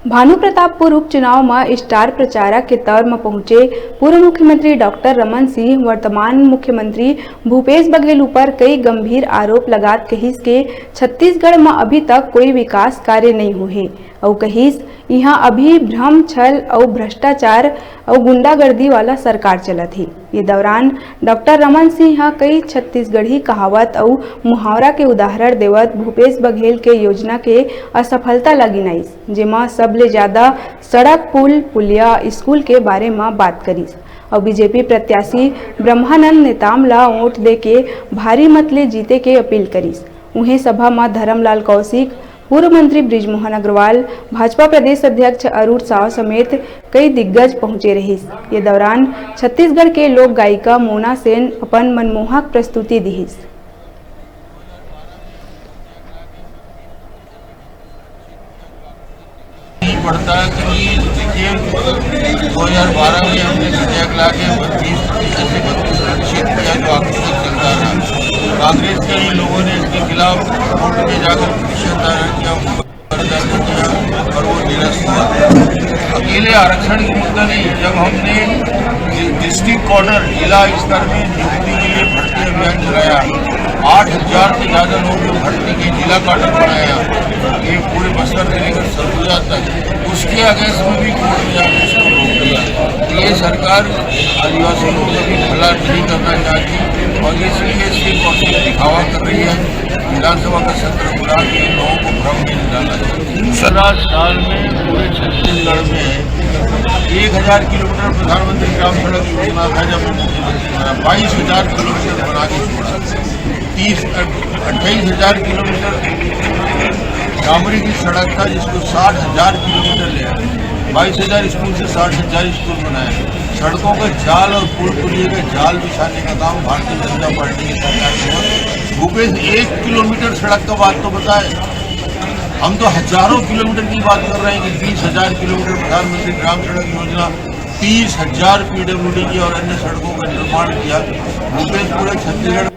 भानुप्रतापपुर उपचुनाव में स्टार प्रचारक के तौर में पहुंचे पूर्व मुख्यमंत्री डॉक्टर रमन सिंह वर्तमान मुख्यमंत्री भूपेश बघेल ऊपर कई गंभीर आरोप लगात कहिस के छत्तीसगढ़ में अभी तक कोई विकास कार्य नहीं हुए और कहिस यहाँ अभी भ्रम छल और भ्रष्टाचार और गुंडागर्दी वाला सरकार चलत है। ये दौरान डॉक्टर रमन सिंह कई छत्तीसगढ़ी कहावत और मुहावरा के उदाहरण देवत भूपेश बघेल के योजना के असफलता लगिनाइस, जेमा सबले ज्यादा सड़क पुल पुलिया स्कूल के बारे में बात करिस और बीजेपी प्रत्याशी ब्रह्मानंद नेताम ला वोट दे के भारी मत ले जीते के अपील करिस। उन्हें सभा में धर्मलाल कौशिक, पूर्व मंत्री बृजमोहन अग्रवाल, भाजपा प्रदेश अध्यक्ष अरुण साव समेत कई दिग्गज पहुंचे रहिस। ये दौरान छत्तीसगढ़ के लोक गायिका मोना सेन अपन मनमोहक प्रस्तुति दिहिस। पड़ता है कि देखिए 2012 में हमने विधेयक ला के 32% किया जो आगे तक चलता रहा। कांग्रेस के ही लोगों ने इसके खिलाफ कोर्ट में जाकर पिटीशन दायर किया और वो निरस्त हुआ। अकेले आरक्षण की मुद्दा नहीं, जब हमने डिस्ट्रिक्ट ऑर्डर जिला स्तर में नियुक्ति के लिए भर्ती अभियान चलाया, 8000 से ज़्यादा लोगों को भर्ती की जिला काटन बनाया, ये पूरे बस्तर से लेकर सरगुजा तक, उसके अगेंस्ट में भी कोर्ट में जाकर उसको रोक दिया। ये सरकार आदिवासी लोगों का भी भला नहीं करना चाहती और इसलिए सिर्फ और सिर्फ दिखावा कर रही है। विधानसभा का सत्र बुला के लोगों को भ्रम में डालना चाहती है। 17 साल में पूरे छत्तीसगढ़ में 1000 किलोमीटर प्रधानमंत्री ग्राम सड़क योजना था जब मुख्यमंत्री बना, 22,000 किलोमीटर बना के छोड़ा, 28,000 किलोमीटर डामरी की सड़क था जिसको 60,000 किलोमीटर ले आए, 22,000 स्कूल से 60,000 स्कूल बनाए। सड़कों का जाल और पुल पुलिये का जाल बिछाने का काम भारतीय जनता पार्टी की सरकार ने हुआ। भूपेश 1 किलोमीटर सड़क का बात तो बताए, हम तो हजारों किलोमीटर की बात कर रहे हैं कि 20,000 किलोमीटर प्रधानमंत्री ग्राम सड़क योजना, 30,000 PWD की और अन्य सड़कों का निर्माण किया। भूपेश पूरे छत्तीसगढ़